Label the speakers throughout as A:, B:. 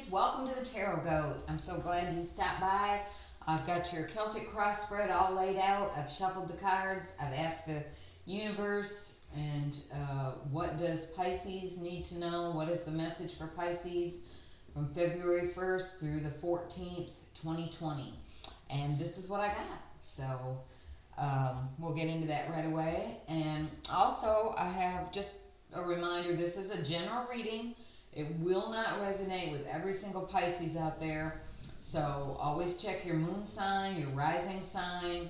A: Pisces, welcome to the Tarot Goat. I'm so glad you stopped by. I've got your Celtic cross spread all laid out. I've shuffled the cards. I've asked the universe, and what does Pisces need to know? What is the message for Pisces from February 1st through the 14th, 2020? And this is what I got. So we'll get into that right away. And also, I have just a reminder, this is a general reading. It will not resonate with every single Pisces out there. So always check your moon sign, your rising sign.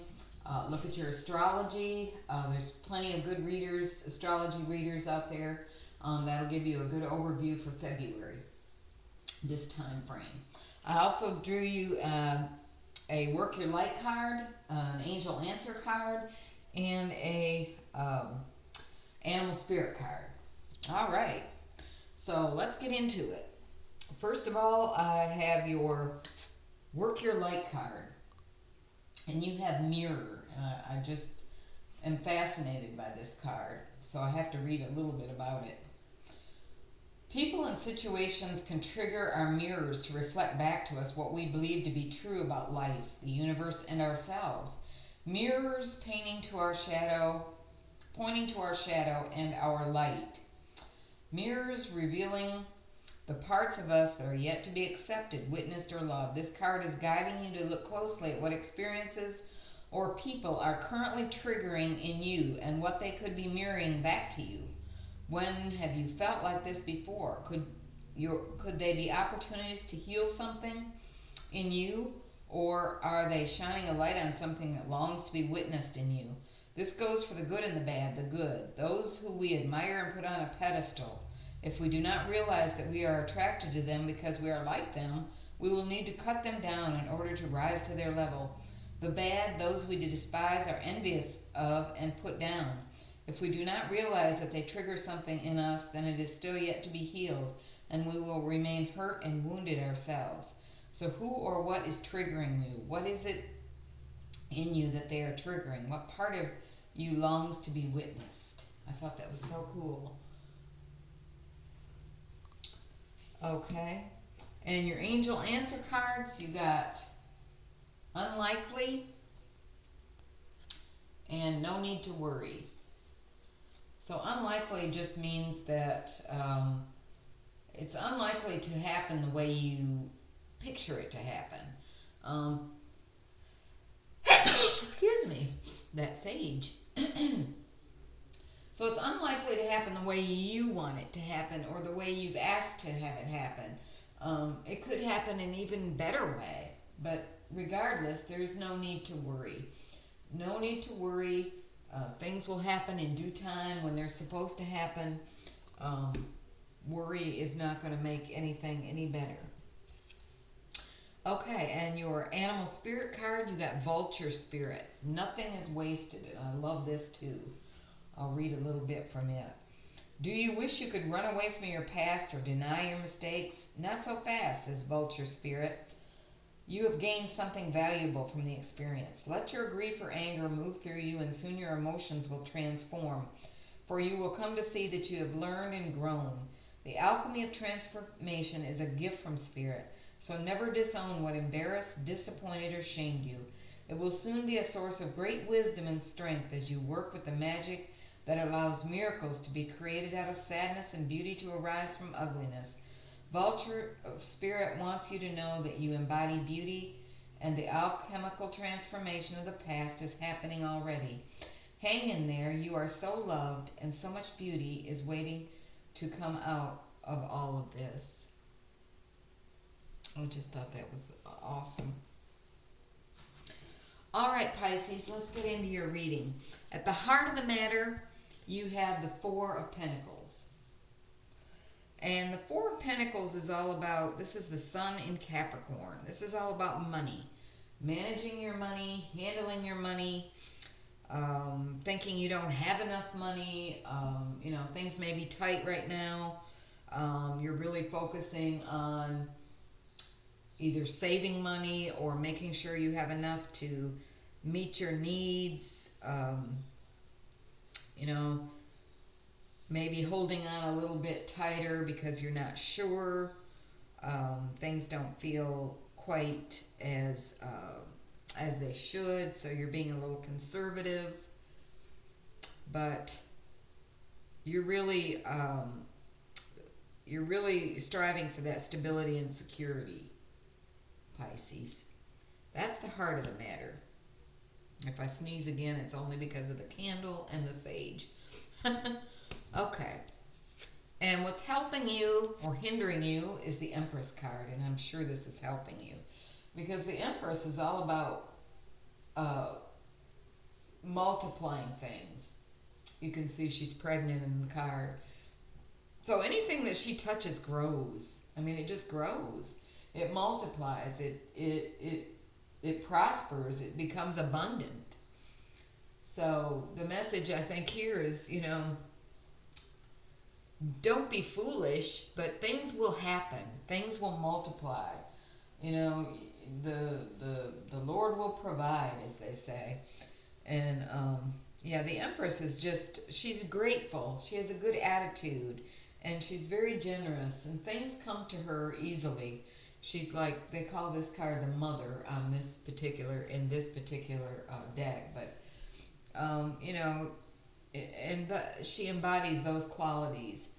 A: Look at your astrology. There's plenty of good readers, astrology readers out there. That'll give you a good overview for February, this time frame. I also drew you a Work Your Light card, an Angel Answer card, and a Animal Spirit card. All right. So let's get into it. First of all, I have your Work Your Light card. And you have Mirror. I just am fascinated by this card. So I have to read a little bit about it. People and situations can trigger our mirrors to reflect back to us what we believe to be true about life, the universe, and ourselves. Mirrors pointing to our shadow and our light. Mirrors revealing the parts of us that are yet to be accepted, witnessed, or loved. This card is guiding you to look closely at what experiences or people are currently triggering in you and what they could be mirroring back to you. When have you felt like this before? Could they be opportunities to heal something in you, or are they shining a light on something that longs to be witnessed in you? This goes for the good and the bad, the good, those who we admire and put on a pedestal. If we do not realize that we are attracted to them because we are like them, we will need to cut them down in order to rise to their level. The bad, those we despise, are envious of and put down. If we do not realize that they trigger something in us, then it is still yet to be healed, and we will remain hurt and wounded ourselves. So who or what is triggering you? What is it in you that they are triggering? What part of you longs to be witnessed? I thought that was so cool. Okay, and your angel answer cards, you got unlikely and no need to worry. So unlikely just means that it's unlikely to happen the way you picture it to happen. Excuse me, that sage. So it's unlikely to happen the way you want it to happen or the way you've asked to have it happen. It could happen in an even better way, but regardless, there's no need to worry. No need to worry. Things will happen in due time when they're supposed to happen. Worry is not going to make anything any better. Okay, and your Animal Spirit card, you got Vulture Spirit. Nothing is wasted, and I love this too. I'll read a little bit from it. Do you wish you could run away from your past or deny your mistakes? Not so fast, says Vulture Spirit. You have gained something valuable from the experience. Let your grief or anger move through you, and soon your emotions will transform. For you will come to see that you have learned and grown. The alchemy of transformation is a gift from Spirit. So never disown what embarrassed, disappointed, or shamed you. It will soon be a source of great wisdom and strength as you work with the magic that allows miracles to be created out of sadness and beauty to arise from ugliness. Vulture of Spirit wants you to know that you embody beauty, and the alchemical transformation of the past is happening already. Hang in there. You are so loved, and so much beauty is waiting to come out of all of this. I just thought that was awesome. All right, Pisces, let's get into your reading. At the heart of the matter, you have the Four of Pentacles. And the Four of Pentacles is all about, this is the Sun in Capricorn. This is all about money. Managing your money, handling your money, thinking you don't have enough money. Things may be tight right now. You're really focusing on either saving money or making sure you have enough to meet your needs. Maybe holding on a little bit tighter because you're not sure Things don't feel quite as they should, so you're being a little conservative, but you're really striving for that stability and security, Pisces. That's the heart of the matter. If I sneeze again, it's only because of the candle and the sage. Okay. And what's helping you or hindering you is the Empress card, and I'm sure this is helping you. Because the Empress is all about multiplying things. You can see she's pregnant in the card. So anything that she touches grows. I mean, it just grows. It multiplies. It prospers. It becomes abundant. So the message I think here is, don't be foolish, but things will happen. Things will multiply. The Lord will provide, as they say. And the Empress is she's grateful. She has a good attitude, and she's very generous, and things come to her easily. She's like, they call this card the mother in this particular deck, but she embodies those qualities.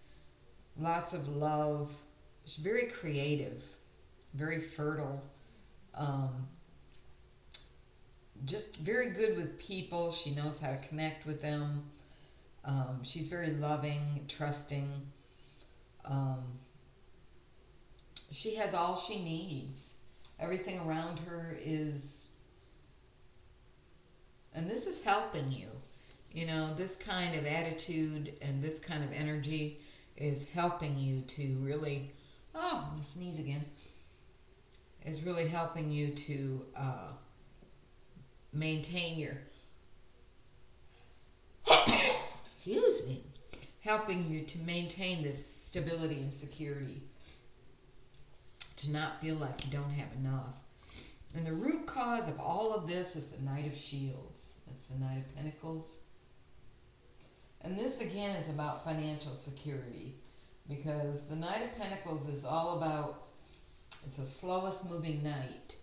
A: Lots of love. She's very creative, very fertile, just very good with people. She knows how to connect with them. She's very loving, trusting. She has all she needs. Everything around her is, and this is helping you. This kind of attitude and this kind of energy is helping you to really, I'm going to sneeze again, is really helping you to maintain your, excuse me, helping you to maintain this stability and security, to not feel like you don't have enough. And the root cause of all of this is the Knight of Shields. That's the Knight of Pentacles. And this again is about financial security, because the Knight of Pentacles is all about, it's the slowest moving knight,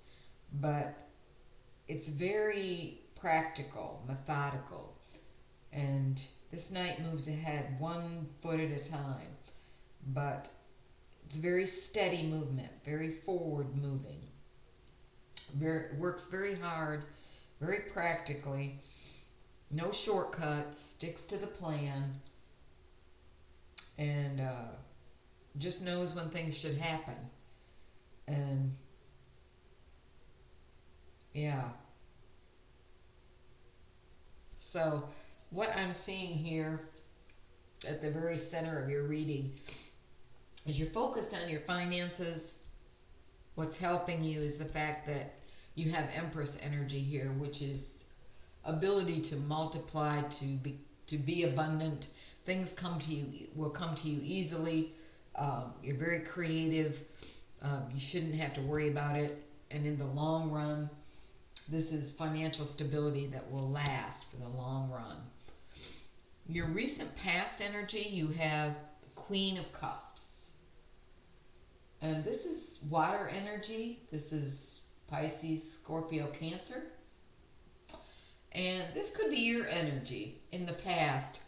A: but it's very practical, methodical. And this knight moves ahead 1 foot at a time, but it's very steady movement, very forward moving. Works very hard, very practically. No shortcuts, sticks to the plan, and just knows when things should happen. And yeah. So what I'm seeing here at the very center of your reading is you're focused on your finances. What's helping you is the fact that you have Empress energy here, which is ability to multiply, to be abundant. Things will come to you easily. You're very creative. You shouldn't have to worry about it. And in the long run, this is financial stability that will last for the long run. Your recent past energy, you have the Queen of Cups. And this is water energy. This is Pisces, Scorpio, Cancer. And this could be your energy in the past.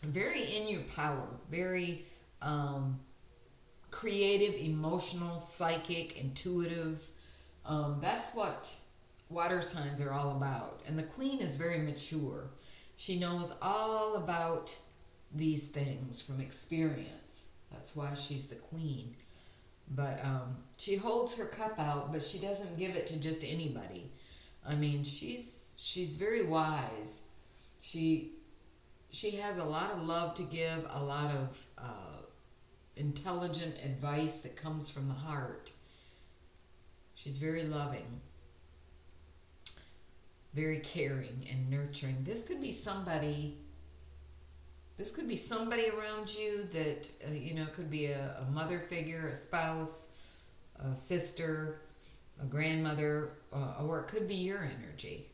A: Very in your power, very creative, emotional, psychic, intuitive. That's what water signs are all about. And the Queen is very mature. She knows all about these things from experience. That's why she's the Queen. But she holds her cup out, but she doesn't give it to just anybody. I mean, she's very wise. She has a lot of love to give, a lot of intelligent advice that comes from the heart. She's very loving, very caring and nurturing. This could be somebody around you that, could be a mother figure, a spouse, a sister, a grandmother, or it could be your energy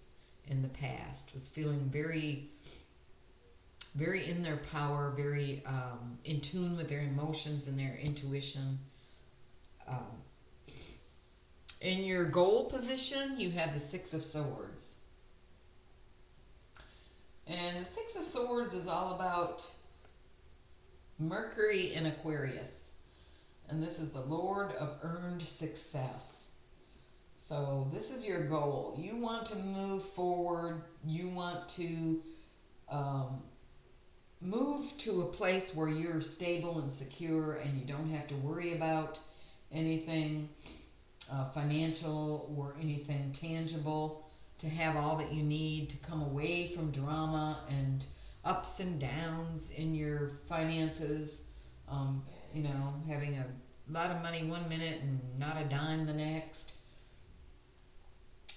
A: in the past. Was feeling very, very in their power, very in tune with their emotions and their intuition. Um, in your goal position, you have the Six of Swords. And the Six of Swords is all about Mercury in Aquarius. And this is the Lord of earned success. So this is your goal. You want to move forward. You want to move to a place where you're stable and secure and you don't have to worry about anything financial or anything tangible, to have all that you need to come away from drama and ups and downs in your finances. Having a lot of money one minute and not a dime the next.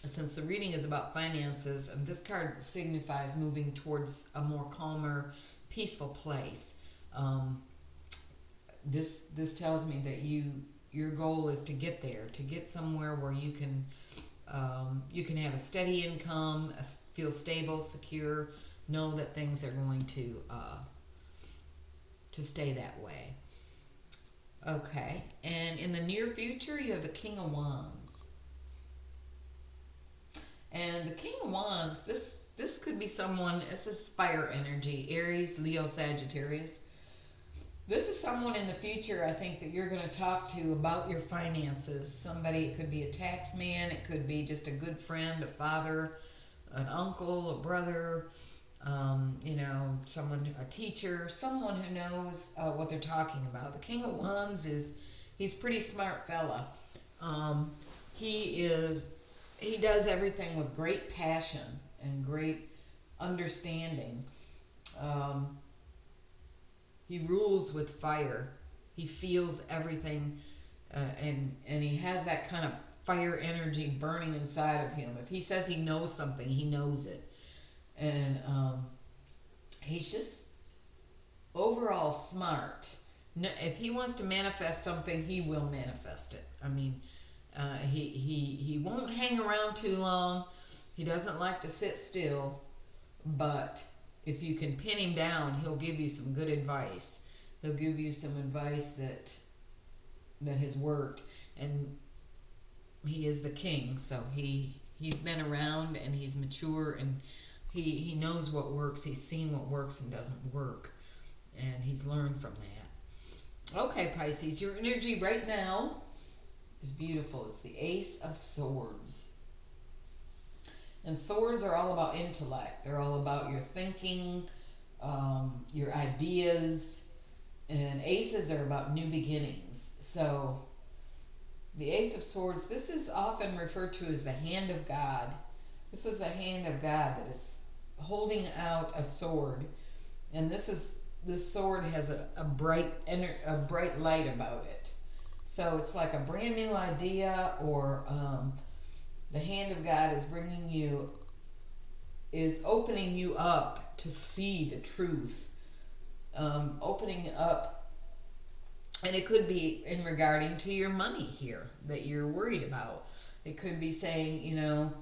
A: Since the reading is about finances, and this card signifies moving towards a more calmer, peaceful place. This tells me that your goal is to get there, to get somewhere where you can have a steady income, feel stable, secure, know that things are going to stay that way. Okay, and in the near future, you have the King of Wands. And the King of Wands, this could be someone, this is fire energy, Aries, Leo, Sagittarius. This is someone in the future, I think, that you're going to talk to about your finances. Somebody, it could be a tax man, it could be just a good friend, a father, an uncle, a brother, someone, a teacher, someone who knows what they're talking about. The King of Wands he's a pretty smart fella. He does everything with great passion and great understanding. He rules with fire. He feels everything, and he has that kind of fire energy burning inside of him. If he says he knows something, he knows it. And he's just overall smart. If he wants to manifest something, he will manifest it. I mean, he won't hang around too long. He doesn't like to sit still, but if you can pin him down, he'll give you some good advice. He'll give you some advice that has worked. And he is the king, so he's been around and he's mature and he knows what works. He's seen what works and doesn't work. And he's learned from that. Okay, Pisces, your energy right now is beautiful. It's the Ace of Swords. And swords are all about intellect. They're all about your thinking, your ideas. And aces are about new beginnings. So the Ace of Swords, this is often referred to as the hand of God. This is the hand of God that is holding out a sword. And this sword has a bright light about it. So it's like a brand new idea, or the hand of God is opening you up to see the truth. Opening up, and it could be in regarding to your money here that you're worried about. It could be saying, now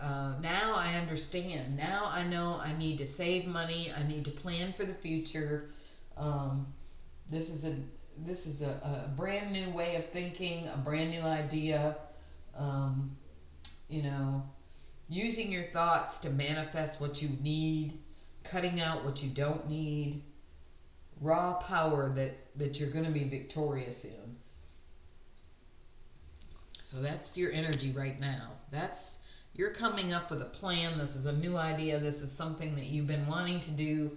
A: I understand. Now I know I need to save money. I need to plan for the future. This is a brand new way of thinking, a brand new idea. Using your thoughts to manifest what you need, cutting out what you don't need. Raw power that you're going to be victorious in. So that's your energy right now. You're coming up with a plan. This is a new idea. This is something that you've been wanting to do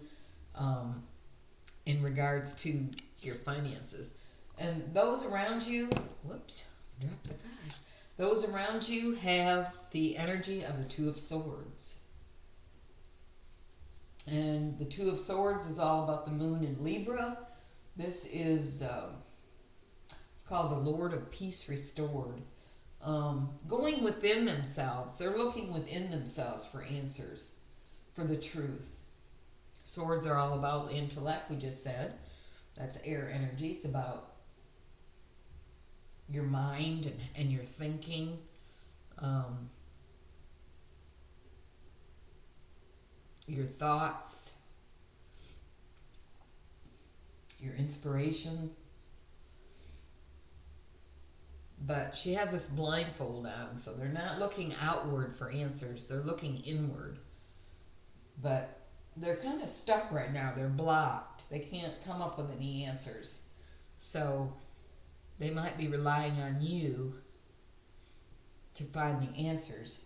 A: in regards to your finances. And those around you, whoops, dropped the card. Those around you have the energy of the Two of Swords. And the Two of Swords is all about the moon in Libra. This is, it's called the Lord of Peace Restored. Going within themselves. They're looking within themselves for answers, for the truth. Swords are all about intellect, we just said. That's air energy. It's about your mind and your thinking. Your thoughts. Your inspiration. but she has this blindfold on, so they're not looking outward for answers, they're looking inward. But they're kind of stuck right now, they're blocked, they can't come up with any answers. So they might be relying on you to find the answers.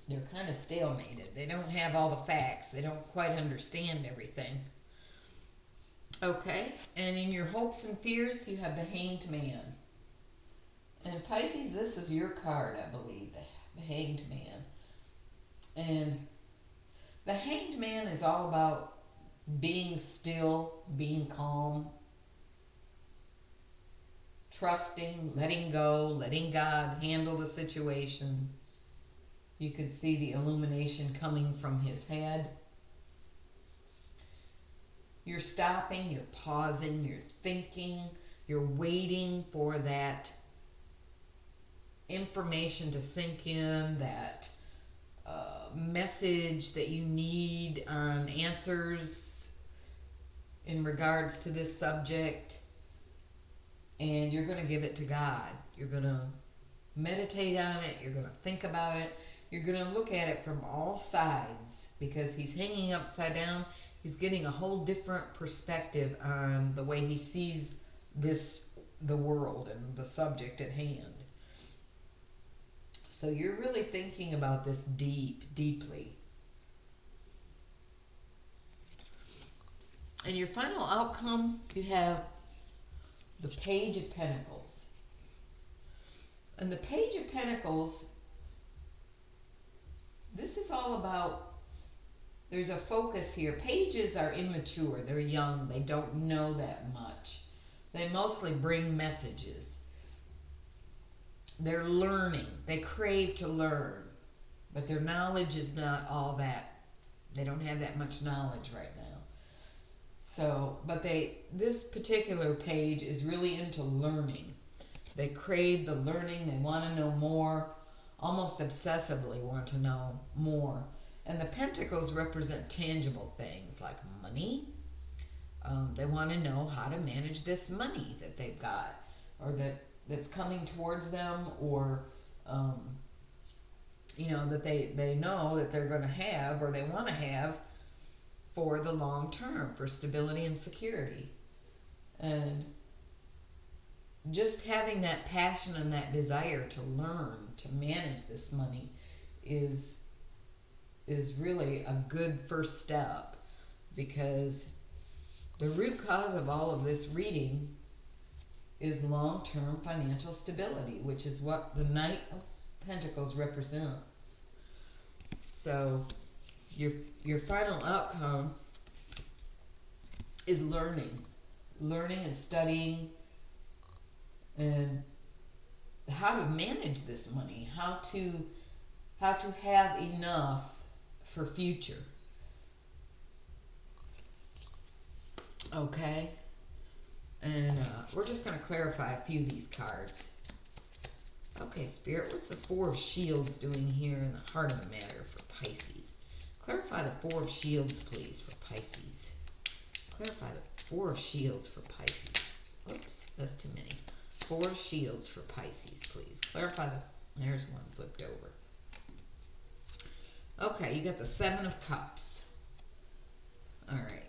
A: They're kind of stalemated. They don't have all the facts. They don't quite understand everything. Okay, and in your hopes and fears, you have the Hanged Man. And Pisces, this is your card, I believe, the Hanged Man. And the Hanged Man is all about being still, being calm, trusting, letting go, letting God handle the situation. You could see the illumination coming from his head. You're stopping, you're pausing, you're thinking, you're waiting for that information to sink in, that message that you need on answers in regards to this subject. And you're going to give it to God. You're going to meditate on it. You're going to think about it. You're going to look at it from all sides, because he's hanging upside down. He's getting a whole different perspective on the way he sees the world and the subject at hand. So you're really thinking about this deeply. And your final outcome, you have the Page of Pentacles. And the Page of Pentacles, this is all about, there's a focus here. Pages are immature. They're young. They don't know that much. They mostly bring messages. They're learning. They crave to learn. But their knowledge is not all that. They don't have that much knowledge right now. So, but this particular page is really into learning. They crave the learning. They want to know more. Almost obsessively want to know more. And the Pentacles represent tangible things like money. They want to know how to manage this money that they've got, or that's coming towards them, or that they know that they're going to have, or they want to have for the long term, for stability and security. And just having that passion and that desire to learn, to manage this money is really a good first step, because the root cause of all of this reading is long-term financial stability, which is what the Knight of Pentacles represents. So your final outcome is learning and studying, and how to manage this money, how to have enough for future. Okay, and we're just going to clarify a few of these cards. Okay, Spirit, what's the Four of Shields doing here in the heart of the matter for Pisces? Clarify the Four of Shields, please, for Pisces. Clarify the Four of Shields for Pisces. Oops, that's too many. Four of Shields for Pisces, please. Clarify there's one flipped over. Okay, you got the Seven of Cups. All right.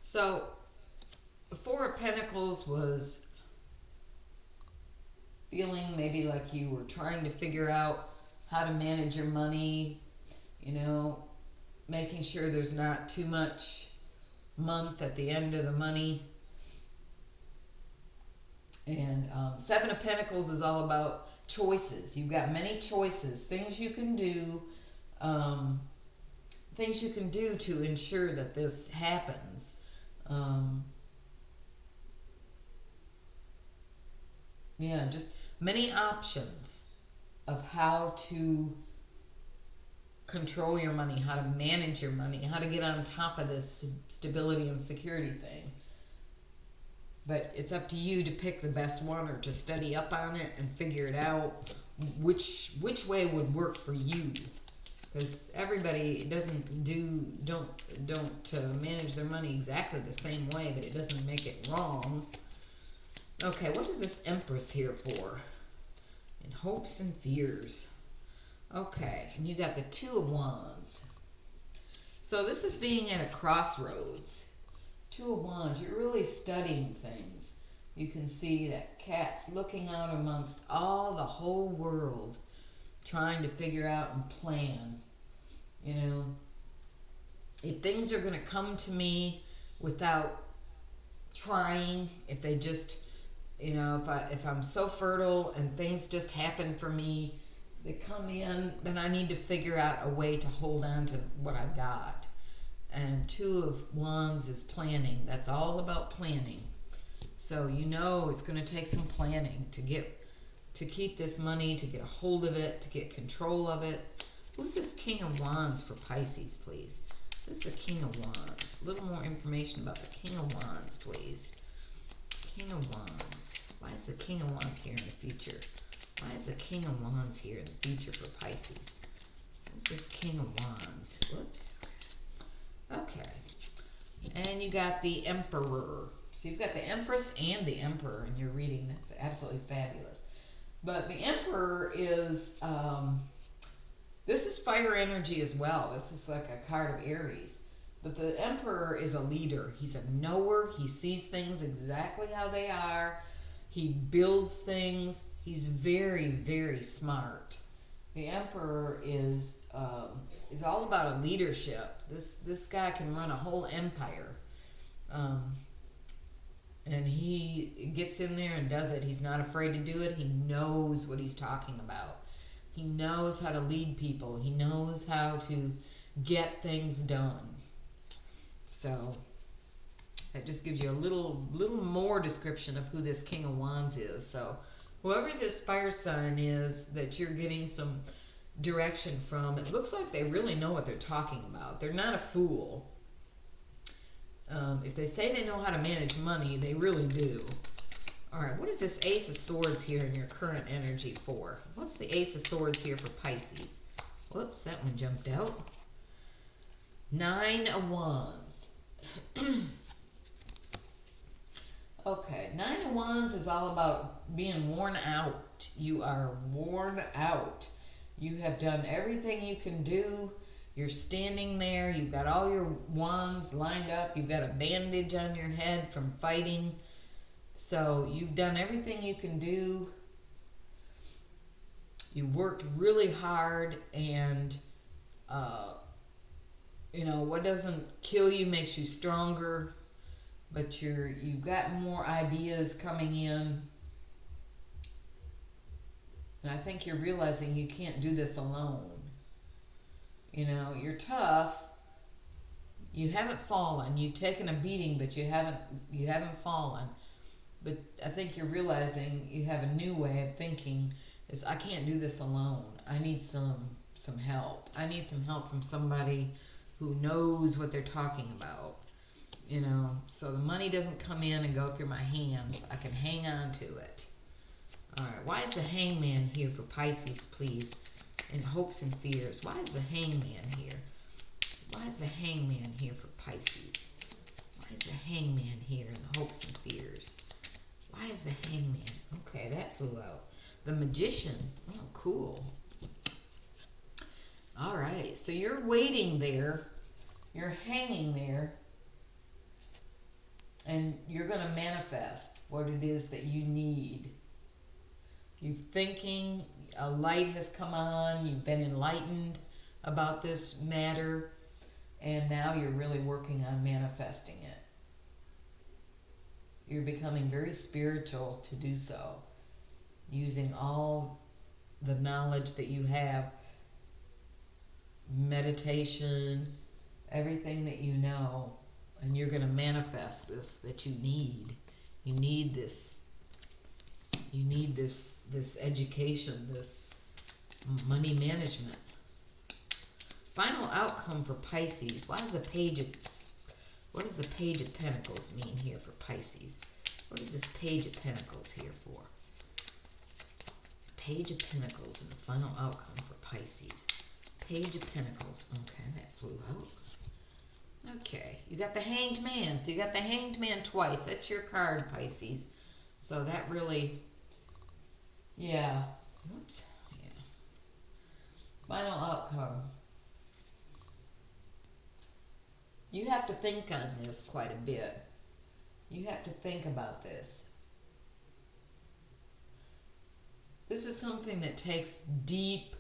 A: So, the Four of Pentacles was feeling maybe like you were trying to figure out how to manage your money, making sure there's not too much month at the end of the money. And Seven of Pentacles is all about choices. You've got many choices, things you can do to ensure that this happens. Just many options of how to control your money, how to manage your money, how to get on top of this stability and security thing. But it's up to you to pick the best one, or to study up on it and figure it out, which way would work for you. because everybody don't manage their money exactly the same way, but it doesn't make it wrong. Okay, what is this Empress here for? In hopes and fears. Okay, and you got the Two of Wands. So this is being at a crossroads. Two of Wands, you're really studying things. You can see that cat's looking out amongst all the whole world, trying to figure out and plan. You know, if things are going to come to me without trying, if they just, you know, if I'm so fertile and things just happen for me, they come in, then I need to figure out a way to hold on to what I've got. And Two of Wands is planning. That's all about planning. So you know it's going to take some planning to keep this money, to get a hold of it, to get control of it. Who's this King of Wands for Pisces, please? Who's the King of Wands? A little more information about the King of Wands, please. King of Wands. Why is the King of Wands here in the future? Why is the King of Wands here in the future for Pisces? Who's this King of Wands? Whoops. Okay. And you got the Emperor. So you've got the Empress and the Emperor in your reading. That's absolutely fabulous. But the Emperor is, this is fire energy as well. This is like a card of Aries. But the Emperor is a leader. He's a knower. He sees things exactly how they are. He builds things. He's very, very smart. The Emperor is all about a leadership. This guy can run a whole empire. And he gets in there and does it. He's not afraid to do it. He knows what he's talking about. He knows how to lead people. He knows how to get things done. So that just gives you a little more description of who this King of Wands is. So whoever this fire sign is that you're getting some direction from, it looks like they really know what they're talking about. They're not a fool. If they say they know how to manage money, they really do. All right, what is this Ace of Swords here in your current energy for? What's the Ace of Swords here for Pisces? Whoops, that one jumped out. Nine of Wands. Okay, Nine of Wands is all about being worn out. You are worn out. You have done everything you can do. You're standing there. You've got all your wands lined up. You've got a bandage on your head from fighting. So you've done everything you can do. You worked really hard, and you know, what doesn't kill you makes you stronger. But you've got more ideas coming in. And I think you're realizing you can't do this alone. You know, you're tough. You haven't fallen. You've taken a beating, but you haven't fallen. But I think you're realizing you have a new way of thinking. Is I can't do this alone. I need some help. I need some help from somebody who knows what they're talking about. You know, so the money doesn't come in and go through my hands. I can hang on to it. All right. Why is the Hangman here for Pisces, please? In hopes and fears. Why is the Hangman here? Why is the Hangman here for Pisces? Why is the Hangman here in the hopes and fears? Why is the Hangman? Okay, that flew out. The Magician. Oh, cool. All right, so you're waiting there. You're hanging there. And you're going to manifest what it is that you need. You're thinking, a light has come on, you've been enlightened about this matter, and now you're really working on manifesting it. You're becoming very spiritual to do so, using all the knowledge that you have, meditation, everything that you know, and you're going to manifest this that you need. You need this. You need this education, this money management. Final outcome for Pisces. What does the Page of Pentacles mean here for Pisces? What is this Page of Pentacles here for? Page of Pentacles and the final outcome for Pisces. Page of Pentacles. Okay, that flew out. Okay, you got the Hanged Man. So you got the Hanged Man twice. That's your card, Pisces. So that really, yeah. Oops. Yeah. Final outcome. You have to think on this quite a bit. You have to think about this. This is something that takes deep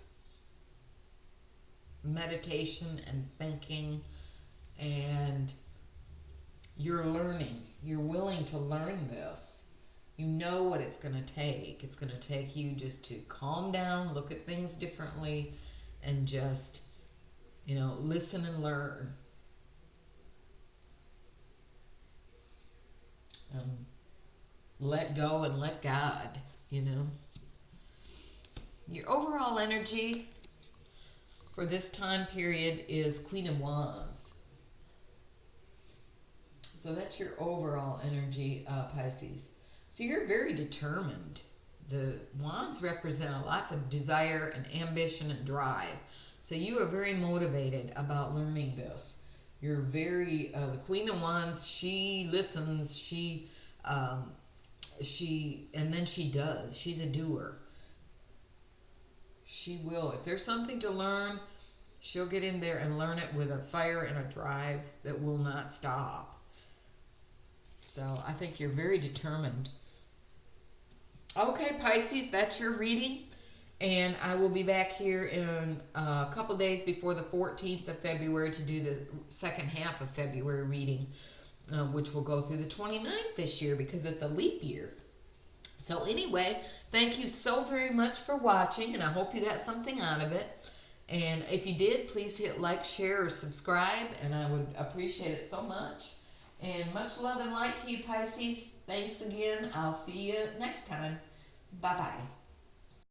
A: meditation and thinking, and you're learning. You're willing to learn this. You know what it's going to take. It's going to take you just to calm down, look at things differently, and just, listen and learn. Let go and let God, Your overall energy for this time period is Queen of Wands. So that's your overall energy, Pisces. So you're very determined. The Wands represent lots of desire and ambition and drive. So you are very motivated about learning this. You're very, the Queen of Wands, she listens, and then she does. She's a doer. She will. If there's something to learn, she'll get in there and learn it with a fire and a drive that will not stop. So I think you're very determined. Okay, Pisces, that's your reading. And I will be back here in a couple days before the 14th of February to do the second half of February reading, which will go through the 29th this year because it's a leap year. So anyway, thank you so very much for watching, and I hope you got something out of it. And if you did, please hit like, share, or subscribe, and I would appreciate it so much. And much love and light to you, Pisces. Thanks again. I'll see you next time. Bye-bye.